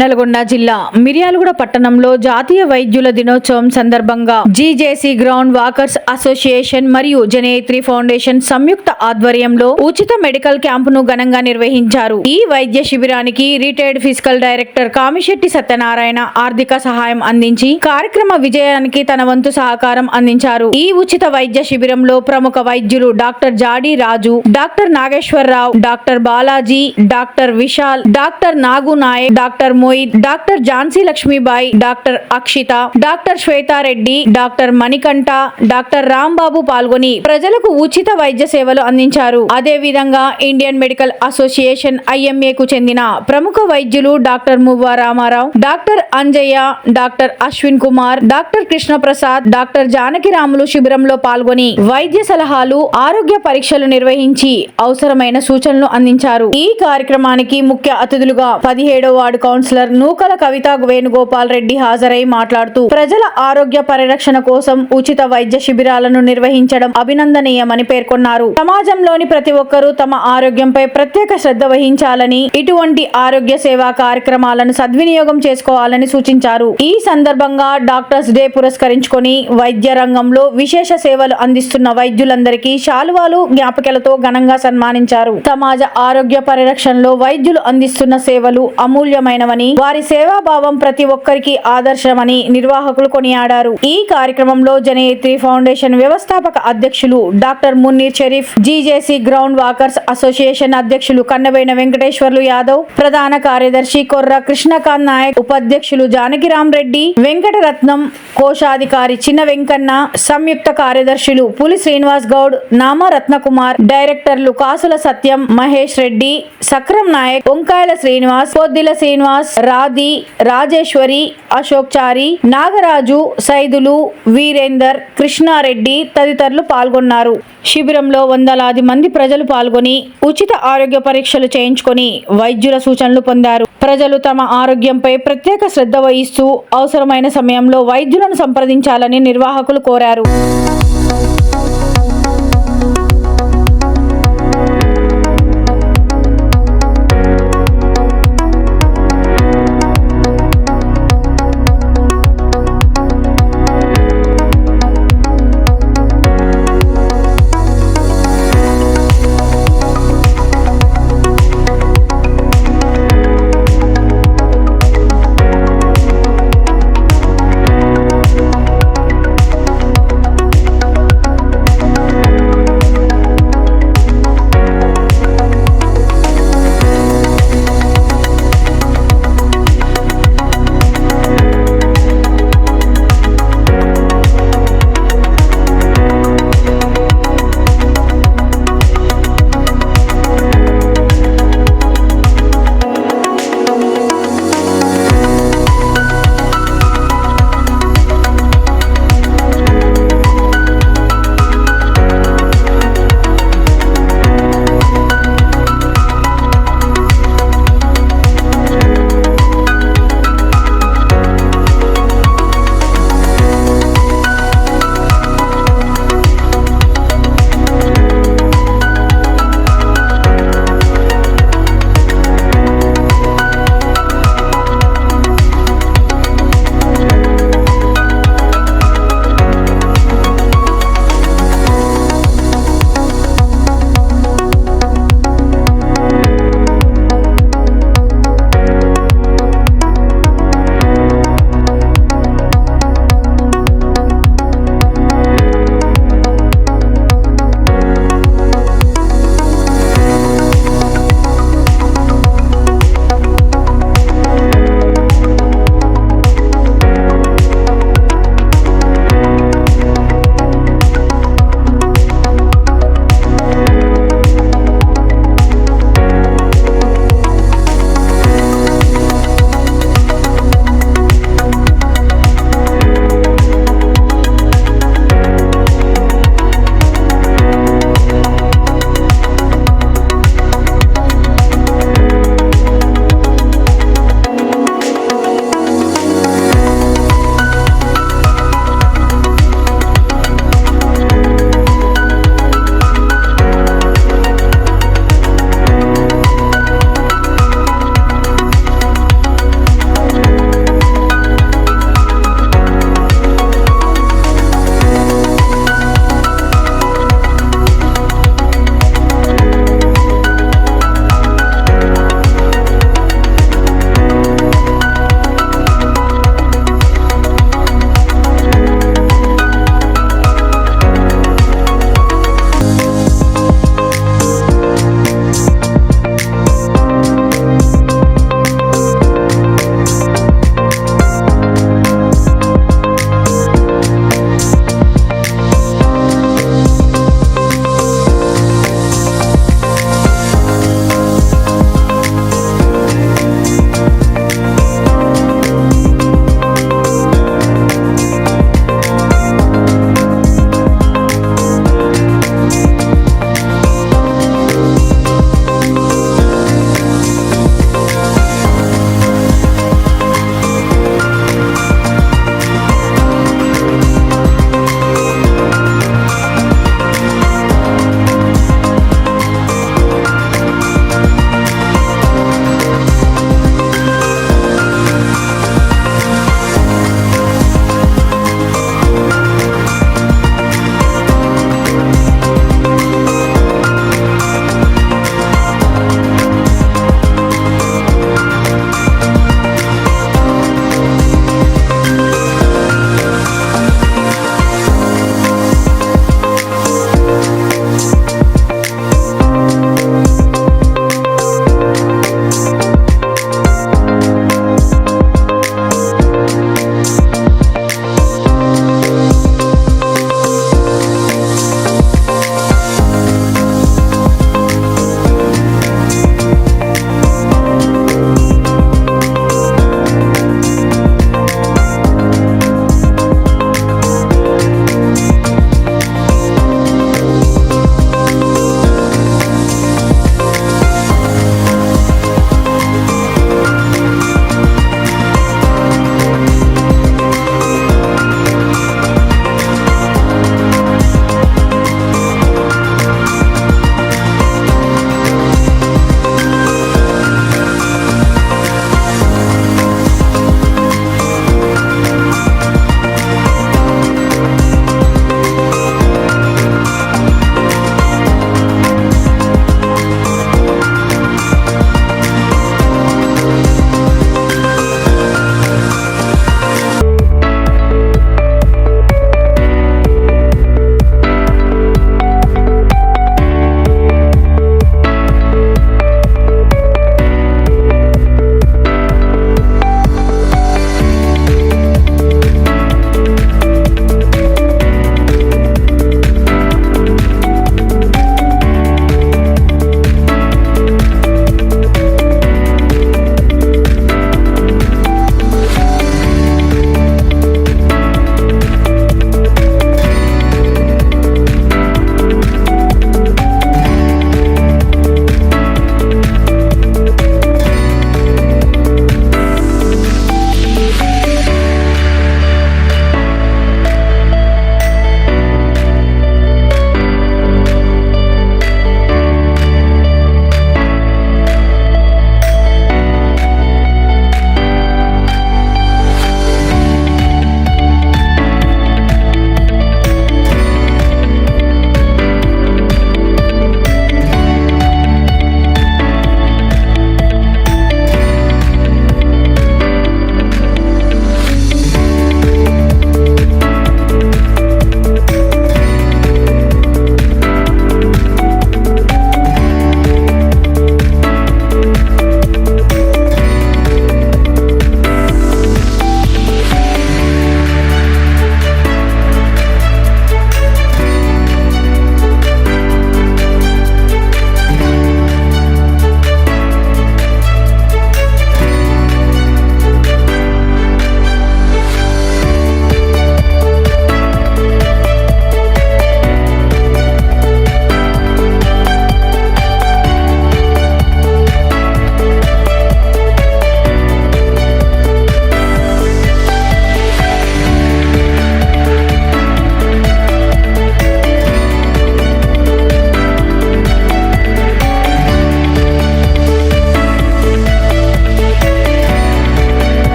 నల్గొండ జిల్లా మిర్యాలగూడ పట్టణంలో జాతీయ వైద్యుల దినోత్సవం సందర్భంగా జీజేసీ గ్రౌండ్ వాకర్స్ అసోసియేషన్ మరియు జనేత్రి ఫౌండేషన్ సంయుక్త ఆధ్వర్యంలో ఉచిత మెడికల్ క్యాంపును ఘనంగా నిర్వహించారు. ఈ వైద్య శిబిరానికి retired physical director Kamishetti Satyanarayana ఆర్థిక సహాయం అందించి కార్యక్రమ విజయానికి తన వంతు సహకారం అందించారు. ఈ ఉచిత వైద్య శిబిరంలో ప్రముఖ వైద్యులు doctor Jadi Raju, doctor Nageswararao, doctor Balaji, doctor Vishal, doctor Nagu Naik, doctor Moid, doctor Jhansi Lakshmibai, doctor Akshita, doctor Swethareddy, doctor Manikanta, doctor Rambabu పాల్గొని ప్రజలకు ఉచిత వైద్య సేవలు అందించారు. అదే విధంగా ఇండియన్ మెడికల్ అసోసియేషన్ IMA కు చెందిన ప్రముఖ వైద్యులు doctor Muvva Ramarao, doctor Anjaiah, doctor Ashwin Kumar, doctor Krishnaprasad, doctor Janakiramulu శిబిరంలో పాల్గొని వైద్య సలహాలు, ఆరోగ్య పరీక్షలు నిర్వహించి అవసరమైన సూచనలు అందించారు. ఈ కార్యక్రమానికి ముఖ్య అతిథులుగా 17వ వార్డు కౌన్సిలర్ నూకల కవిత వేణుగోపాల్ రెడ్డి హాజరై మాట్లాడుతూ ప్రజల ఆరోగ్య పరిరక్షణ కోసం ఉచిత వైద్య శిబిరాలను నిర్వహించడం అభినందనీయమని పేర్కొన్నారు. సమాజంలోని ప్రతి ఒక్కరూ తమ ఆరోగ్యంపై ప్రత్యేక శ్రద్ధ వహించాలని, ఇటువంటి ఆరోగ్య సేవా కార్యక్రమాలను సద్వినియోగం చేసుకోవాలని సూచించారు. ఈ సందర్భంగా డాక్టర్స్ డే పురస్కరించుకొని వైద్య రంగంలో విశేష సేవలు అందిస్తున్న వైద్యులందరికీ శాలువాలు, జ్ఞాపికలతో ఘనంగా సన్మానించారు. సమాజ ఆరోగ్య పరిరక్షణలో వైద్యులు అందిస్తున్న సేవలు అమూల్యమైనవని, వారి సేవాభావం ప్రతి ఒక్కరికి ఆదర్శమని నిర్వాహకులు కొనియాడారు. ఈ కార్యక్రమంలో జనేత్రి ఫౌండేషన్ వ్యవస్థాపక అధ్యక్షులు doctor Munir Sharif, GJC ground walkers association అధ్యక్షులు కన్నబైన వెంకటేశ్వర్లు యాదవ్, ప్రధాన కార్యదర్శి కొర్ర కృష్ణకాంత్ నాయక్, ఉపాధ్యక్షులు జానకిరామ్ రెడ్డి, వెంకటరత్నం, కోశాధికారి చిన్న వెంకన్న, సంయుక్త కార్యదర్శులు పులి శ్రీనివాస్ గౌడ్, నామ రత్నకుమార్, డైరెక్టర్లు కాసుల సత్యం, మహేష్ రెడ్డి, సక్రం నాయక్, వంకాయల శ్రీనివాస్, పొద్దిల శ్రీనివాస్, రాధి, రాజేశ్వరి, అశోక్ చారి, నాగరాజు, సైదులు, వీరేందర్, కృష్ణారెడ్డి తదితరులు పాల్గొన్నారు. శిబిరంలో వందలాది మంది ప్రజలు పాల్గొని ఉచిత ఆరోగ్య పరీక్షలు చేయించుకొని వైద్యుల సూచనలు పొందారు. ప్రజలు తమ ఆరోగ్యంపై ప్రత్యేక శ్రద్ధ వహిస్తూ అవసరమైన సమయంలో వైద్యులను సంప్రదించాలని నిర్వాహకులు కోరారు.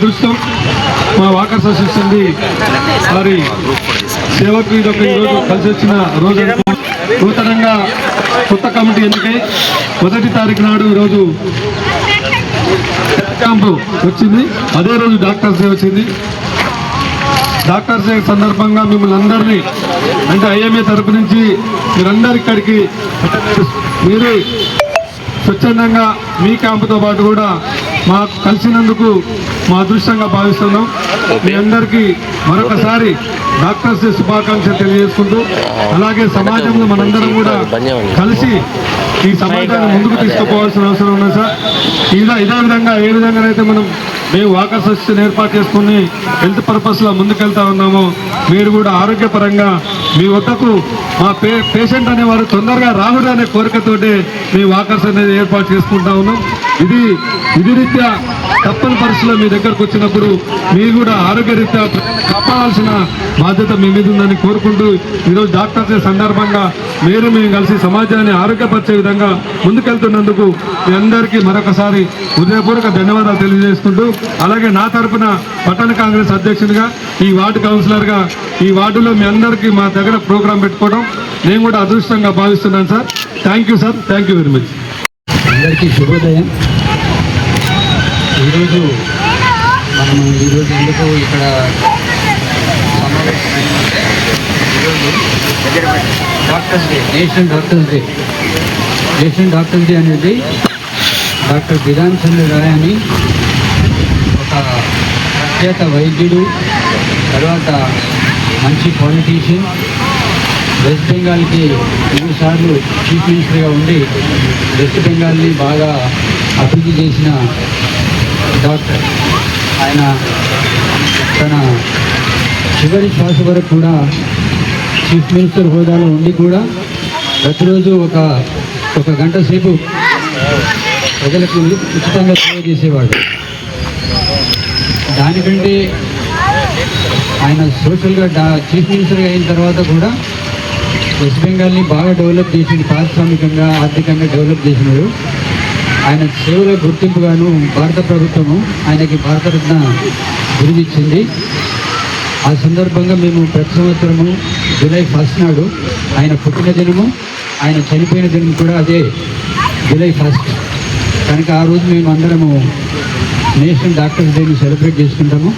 అదృష్టం మా వాకర్స్ అసోసియేషన్ది వారి సేవకు ఇదొక ఈరోజు కలిసి వచ్చిన రోజు. నూతనంగా కొత్త కమిటీ ఎన్నికై 1వ తారీఖు నాడు ఈరోజు క్యాంపు వచ్చింది. అదే రోజు డాక్టర్స్ డే వచ్చింది. డాక్టర్స్ డే సందర్భంగా మిమ్మల్ని అందరినీ అంటే ఐఎంఏ తరపు నుంచి మీరందరి ఇక్కడికి మీరు స్వచ్ఛందంగా మీ క్యాంపుతో పాటు కూడా మాకు కలిసినందుకు మా అదృష్టంగా భావిస్తున్నాం. మీ అందరికీ మరొకసారి డాక్టర్స్ డే శుభాకాంక్షలు తెలియజేసుకుంటూ, అలాగే సమాజంలో మనందరం కూడా కలిసి ఈ సమాజాన్ని ముందుకు తీసుకుపోవాల్సిన అవసరం ఉంది సార్. ఇదే విధంగా ఏ విధంగానైతే మేము వాకర్స్ అసోసియేషన్ ఏర్పాటు చేసుకుని హెల్త్ పర్పస్లో ముందుకెళ్తా ఉన్నామో, మీరు కూడా ఆరోగ్యపరంగా మీ వద్దకు మా పేషెంట్ అనేవారు తొందరగా రాహుల్ అనే కోరికతోటే మీ వాకర్స్ అనేది ఏర్పాటు చేసుకుంటా ఉన్నాం. ఇది రీత్యా తప్పని పరిస్థితుల్లో మీ దగ్గరకు వచ్చినప్పుడు మీరు కూడా ఆరోగ్యరీత్యా కాపాడాల్సిన బాధ్యత మీ మీద ఉందని కోరుకుంటూ, ఈరోజు డాక్టర్స్ డే సందర్భంగా మేము కలిసి సమాజాన్ని ఆరోగ్యపరిచే విధంగా ముందుకెళ్తున్నందుకు మీ అందరికీ మరొకసారి హృదయపూర్వక ధన్యవాదాలు తెలియజేసుకుంటూ, అలాగే నా తరఫున పట్టణ కాంగ్రెస్ అధ్యక్షునిగా, ఈ వార్డు కౌన్సిలర్గా ఈ వార్డులో మీ అందరికీ మా దగ్గర ప్రోగ్రాం పెట్టుకోవడం నేను కూడా అదృష్టంగా భావిస్తున్నాను sir. Thank you sir. Thank you very much. అందరికీ శుభోదయం. ఈరోజు ఎందుకు ఇక్కడ doctors day, national doctors day అనేది డాక్టర్ బిధాన్ చంద్ర రాయ్ అని ఒక ప్రఖ్యాత వైద్యుడు, తర్వాత మంచి పాలిటీషియన్, వెస్ట్ బెంగాల్కి 3 సార్లు చీఫ్ మినిస్టర్గా ఉండి వెస్ట్ బెంగాల్ని బాగా అభివృద్ధి చేసిన డాక్టర్. ఆయన తన చివరి శ్వాస వరకు కూడా చీఫ్ మినిస్టర్ హోదాలో ఉండి కూడా ప్రతిరోజు ఒక గంట సేపు ప్రజలకు ఉచితంగా సేవ చేసేవాడు. దానికంటే ఆయన సోషల్గా చీఫ్ మినిస్టర్గా అయిన తర్వాత కూడా వెస్ట్ బెంగాల్ని బాగా డెవలప్ చేసింది, పారిశ్రామికంగా ఆర్థికంగా డెవలప్ చేసినాడు. ఆయన సేవల గుర్తింపుగాను భారత ప్రభుత్వము ఆయనకి భారతరత్న బిరుదిచ్చింది. ఆ సందర్భంగా మేము ప్రతి సంవత్సరము జూలై 1 నాడు ఆయన పుట్టిన దినము, ఆయన చనిపోయిన దినం కూడా అదే జూలై 1. కనుక ఆ రోజు మేము అందరము నేషనల్ డాక్టర్స్ డేని సెలబ్రేట్ చేసుకుంటాము.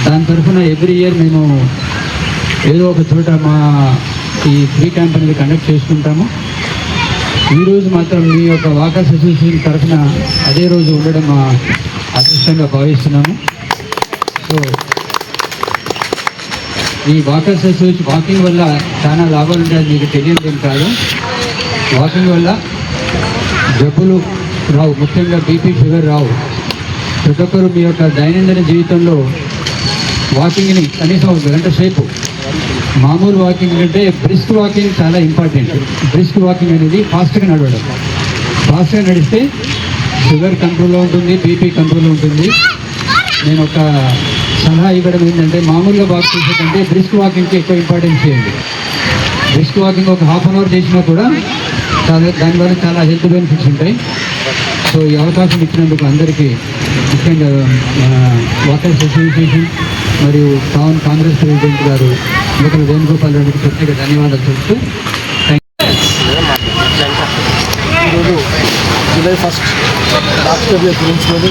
దాని తరఫున ఎవ్రీ ఇయర్ మేము ఏదో ఒక చోట మా ఈ ఫ్రీ క్యాంప్ అనేది కండక్ట్ చేసుకుంటాము. ఈరోజు మాత్రం మీ యొక్క వాకర్స్ అసోసియేషన్ తరఫున అదే రోజు ఉండడం మా అదృష్టంగా భావిస్తున్నాము. సో ఈ వాకర్స్ అసోసియేషన్ వాకింగ్ వల్ల చాలా లాభాలు ఉంటాయి, మీకు తెలియదేం కాదు. వాకింగ్ వల్ల జబ్బులు రావు, ముఖ్యంగా బీపీ, షుగర్ రావు. ప్రతి ఒక్కరు మీ యొక్క దైనందిన జీవితంలో వాకింగ్ని కనీసం 1 గంట సేపు, మామూలు వాకింగ్ కంటే బ్రిస్క్ వాకింగ్ చాలా ఇంపార్టెంట్. బ్రిస్క్ వాకింగ్ అనేది ఫాస్ట్గా నడవడం. ఫాస్ట్గా నడిస్తే షుగర్ కంట్రోల్లో ఉంటుంది, బీపీ కంట్రోల్లో ఉంటుంది. నేను ఒక సలహా ఇవ్వడం ఏంటంటే, మామూలుగా వాక్ చేసే కంటే బ్రిస్క్ వాకింగ్కి ఎక్కువ ఇంపార్టెన్స్ చేయండి. బ్రిస్క్ వాకింగ్ ఒక ½ అవర్ చేసినా కూడా దానివల్ల చాలా హెల్త్ బెనిఫిట్స్ ఉంటాయి. సో ఈ అవకాశం ఇచ్చినందుకు అందరికీ, ముఖ్యంగా వాకర్స్ అసోసియేషన్ మరియు టౌన్ కాంగ్రెస్ ప్రెసిడెంట్ గారు లోకల్ వేణుగోపాల్ రెడ్డికి ప్రత్యేక ధన్యవాదాలు చెప్తూ ఈరోజు జూలై 1 డాక్టర్ డే గురించి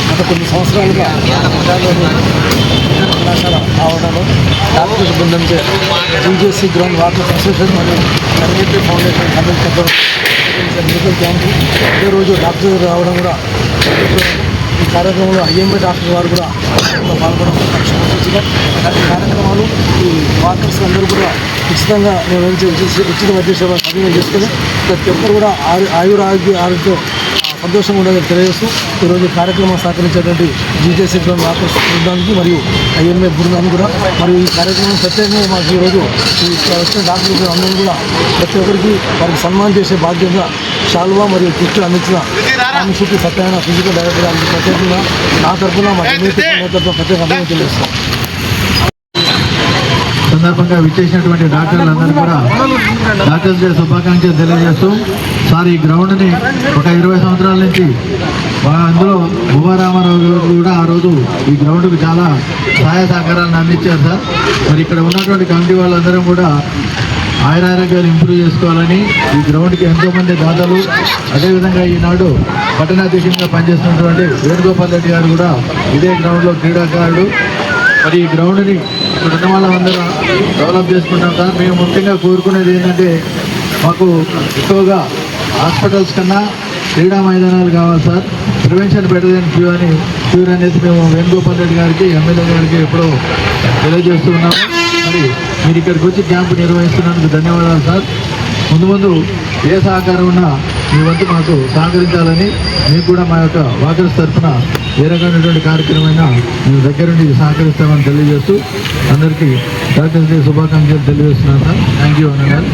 గత కొన్ని సంవత్సరాలుగా కళాశాల ఆవరణలో డాక్టర్స్ బృందంతో జీజేసీ గ్రౌండ్ వాకర్స్ అసోసియేషన్ మరియు community foundation conduct medical camp అదే రోజు డాక్టర్ రావడం కూడా ఈ కార్యక్రమంలో ఐఎంఏ డాక్టర్ వారు కూడా పాల్గొనడం అలాంటి కార్యక్రమాలు ఈ వాకర్స్ అందరూ కూడా ఉచితంగా నిర్వహించి ఉచిత వైద్య సేవ సద్వినియోగం చేసుకుని ప్రతి ఒక్కరు కూడా ఆరోగ్య సంతోషంగా ఉండాలని తెలియజేస్తూ ఈరోజు కార్యక్రమం సహకరించేటువంటి జీజేసీ వాకర్స్ బృందానికి మరియు ఐఎంఏ బృందానికి కూడా మరియు ఈ కార్యక్రమం ప్రత్యేకంగా మాకు ఈరోజు వచ్చిన డాక్టర్లు అందరూ కూడా ప్రతి ఒక్కరికి వారికి సన్మానం చేసే బాధ్యతగా శాల్వా మరియు కిట్లు అందించిన రామశెట్టి సత్యనారాయణ ఫిజికల్ డైరెక్టర్ గారికి ప్రత్యేకంగా నా తరఫున మా కమ్యూనిటీ నేతృత్వం ప్రత్యేక అభినందనలు తెలియజేస్తాం. సందర్భంగా విచ్చేసినటువంటి డాక్టర్లందరూ కూడా డాక్టర్స్ డే శుభాకాంక్షలు తెలియజేస్తూ, సార్ ఈ గ్రౌండ్ని ఒక 20 సంవత్సరాల నుంచి అందులో భూమారామారావు గారు కూడా ఆ రోజు ఈ గ్రౌండ్కు చాలా సహాయ సహకారాలను అందించారు సార్. మరి ఇక్కడ ఉన్నటువంటి కమిటీ వాళ్ళందరం కూడా ఆయురారోగ్యాలు ఇంప్రూవ్ చేసుకోవాలని ఈ గ్రౌండ్కి ఎంతోమంది దాతలు, అదేవిధంగా ఈనాడు పట్టణాధ్యక్షునిగా పనిచేస్తున్నటువంటి వేణుగోపాల్ రెడ్డి గారు కూడా ఇదే గ్రౌండ్లో క్రీడాకారుడు. మరి ఈ గ్రౌండ్ని ఇక్కడ ఉన్న వాళ్ళందరం డెవలప్ చేసుకుంటాం సార్. మేము ముఖ్యంగా కోరుకునేది ఏంటంటే మాకు ఎక్కువగా హాస్పిటల్స్ కన్నా క్రీడా మైదానాలు కావాలి sir. Prevention better than cure అనేది మేము వేణుగోపాల్ రెడ్డి గారికి, ఎమ్మెల్యే గారికి ఎప్పుడో తెలియజేస్తూ ఉన్నాము. మరి మీరు ఇక్కడికి వచ్చి క్యాంపు నిర్వహిస్తున్నందుకు ధన్యవాదాలు సార్. ముందు ఏ సహకారం ఉన్నా మీ వంతు మాకు సహకరించాలని, మీకు కూడా మా యొక్క వాకర్స్ తరఫున ఏ రకమైనటువంటి కార్యక్రమమైనా మేము దగ్గరుండి సహకరిస్తామని తెలియజేస్తూ అందరికీ డాక్టర్స్ డే శుభాకాంక్షలు తెలియజేస్తున్నాను సార్. థ్యాంక్ యూ అన్నారు.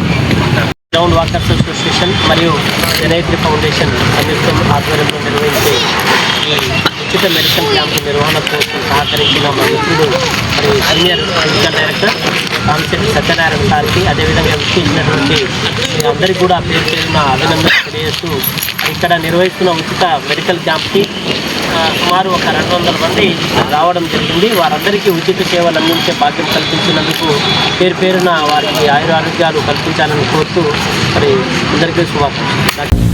గ్రౌండ్ వాకర్స్ అసోసియేషన్ మరియు జనైత్రి ఫౌండేషన్ సంయుక్తం ఆధ్వర్యంలో నిర్వహించే ఈ ఉచిత మెడికల్ క్యాంపు నిర్వహణ కోసం సహకరించిన మా మిత్రుడు మరియు senior medical director concept Satyanarayana గారికి, అదేవిధంగా విచ్చేసినటువంటి అందరికీ కూడా పేరు పేరున అభినందనలు తెలియజేస్తూ ఇక్కడ నిర్వహిస్తున్న ఉచిత మెడికల్ క్యాంప్కి సుమారు ఒక 200 మంది రావడం జరిగింది. వారందరికీ ఉచిత సేవలు అందించే భాగ్యం కల్పించినందుకు పేరు పేరున వారికి ఆయురారోగ్యాలు కల్పించాలని కోరుతూ మరి అందరికీ శుభాకాంక్షలు.